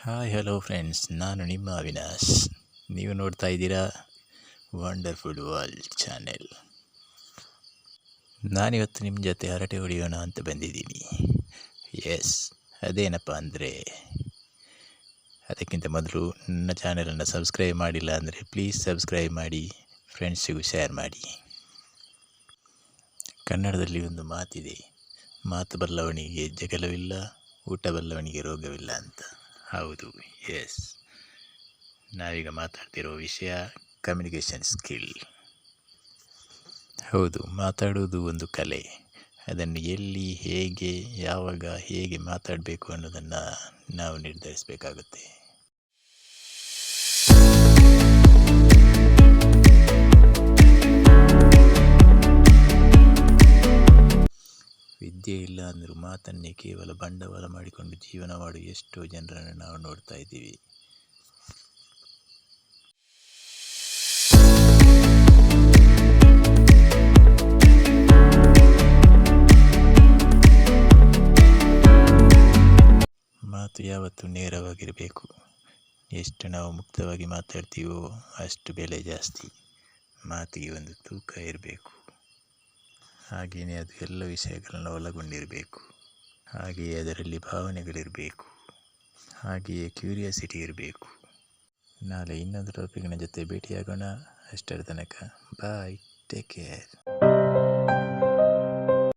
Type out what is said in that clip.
Hi hello friends, ನಾನು ನಿಮ್ಮ ಅವಿನಾಶ್. ನೀವು ನೋಡ್ತಾ ಇದ್ದೀರಾ ವಂಡರ್ಫುಲ್ ವರ್ಲ್ಡ್ ಚಾನೆಲ್. ನಾನಿವತ್ತು ನಿಮ್ಮ ಜೊತೆ ಹರಟೆ ಹೊಡೆಯೋಣ ಅಂತ ಬಂದಿದ್ದೀನಿ. ಎಸ್, ಅದೇನಪ್ಪ ಅಂದರೆ, ಅದಕ್ಕಿಂತ ಮೊದಲು ನನ್ನ ಚಾನೆಲನ್ನು ಸಬ್ಸ್ಕ್ರೈಬ್ ಮಾಡಿಲ್ಲ ಅಂದರೆ ಪ್ಲೀಸ್ ಸಬ್ಸ್ಕ್ರೈಬ್ ಮಾಡಿ, ಫ್ರೆಂಡ್ಸಿಗೂ ಶೇರ್ ಮಾಡಿ. ಕನ್ನಡದಲ್ಲಿ ಒಂದು ಮಾತಿದೆ, ಮಾತು ಬಲ್ಲವನಿಗೆ ಜಗಳವಿಲ್ಲ, ಊಟ ಬಲ್ಲವನಿಗೆ ರೋಗವಿಲ್ಲ ಅಂತ. ಹೌದು, ಎಸ್, ನಾವೀಗ ಮಾತಾಡ್ತಿರೋ ವಿಷಯ ಕಮ್ಯುನಿಕೇಷನ್ ಸ್ಕಿಲ್. ಹೌದು, ಮಾತಾಡೋದು ಒಂದು ಕಲೆ. ಅದನ್ನು ಎಲ್ಲಿ, ಹೇಗೆ, ಯಾವಾಗ, ಹೇಗೆ ಮಾತಾಡಬೇಕು ಅನ್ನೋದನ್ನು ನಾವು ನಿರ್ಧರಿಸಬೇಕಾಗುತ್ತೆ. ವಿದ್ಯೆ ಇಲ್ಲ ಅಂದರೂ ಮಾತನ್ನೇ ಕೇವಲ ಬಂಡವಾಳ ಮಾಡಿಕೊಂಡು ಜೀವನ ಮಾಡುವ ಎಷ್ಟೋ ಜನರನ್ನು ನಾವು ನೋಡ್ತಾ ಇದ್ದೀವಿ. ಮಾತು ಯಾವತ್ತೂ ನೇರವಾಗಿರಬೇಕು. ಎಷ್ಟು ನಾವು ಮುಕ್ತವಾಗಿ ಮಾತಾಡ್ತೀವೋ ಅಷ್ಟು ಬೆಲೆ ಜಾಸ್ತಿ. ಮಾತಿಗೆ ಒಂದು ತೂಕ ಇರಬೇಕು. ಹಾಗೆಯೇ ಅದು ಎಲ್ಲ ವಿಷಯಗಳನ್ನು ಒಳಗೊಂಡಿರಬೇಕು. ಹಾಗೆಯೇ ಅದರಲ್ಲಿ ಭಾವನೆಗಳಿರಬೇಕು. ಹಾಗೆಯೇ ಕ್ಯೂರಿಯಾಸಿಟಿ ಇರಬೇಕು. ನಾಳೆ ಇನ್ನೊಂದು ಟಾಪಿಕ್ನ ಜೊತೆ ಭೇಟಿಯಾಗೋಣ. ಅಷ್ಟರ ತನಕ ಬಾಯ್, ಟೇಕ್ ಕೇರ್.